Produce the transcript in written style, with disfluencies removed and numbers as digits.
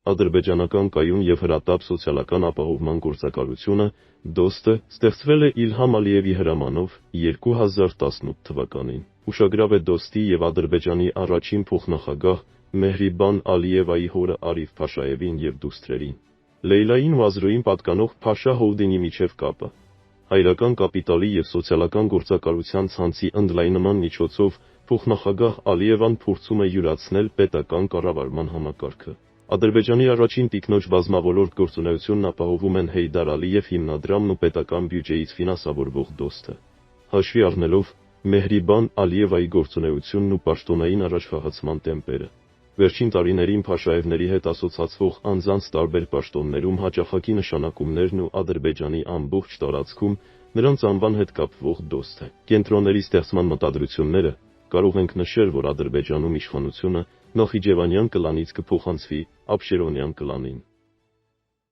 Ադրբեջանական կայուն եւ հրատապ սոցիալական ապահովման գործակալությունը (ԴՈՍՏ) ստեղծվել է Իլհամ Ալիևի հրամանով 2018 թվականին։ Ուշագրավ է ԴՈՍՏ-ի եւ Ադրբեջանի առաջին փոխնախագահ Մեհրիբան Ալիևայի հորը Արիֆ Փաշաևին եւ դուստրերին Լեյլային ու Ազրոյին պատկանող Փաշա Հոլդինգի միջև կապը։ Հայրական կապիտալի եւ սոցիալական գործակալության ցանցի ընդլայնման միջոցով փոխնախագահ Ալիևան փորձում է յուրացնել պետական կառավարման համակարգը։ Ադրբեջանի առաջին տիկնոջ բազմավորորդ գործունեությունն ապահովում են Հեյդար Ալիև հիմնադրամն ու պետական բյուջեից ֆինանսավորվող ԴՈՍՏ-ը։ Հաշվի առնելով Մեհրիբան Ալիևայի գործունեությունն ու պաշտոնային առաջխաղացման տեմպերը, վերջին տարիներին Փաշաևների հետ ասոցացվող անձանց տարբեր պաշտոններում հաճախակի նշանակումներն ու Ադրբեջանի ամբողջ տարածքում նրանց անվան հետ կապվող ԴՈՍՏ կենտրոնների ստեղծման մտադրությունները, կարող ենք նշել, որ Ադրբեջանում իշխանությունը Նախիջևանյան կլանից կփոխանցվի Աբշերոնյան կլանին։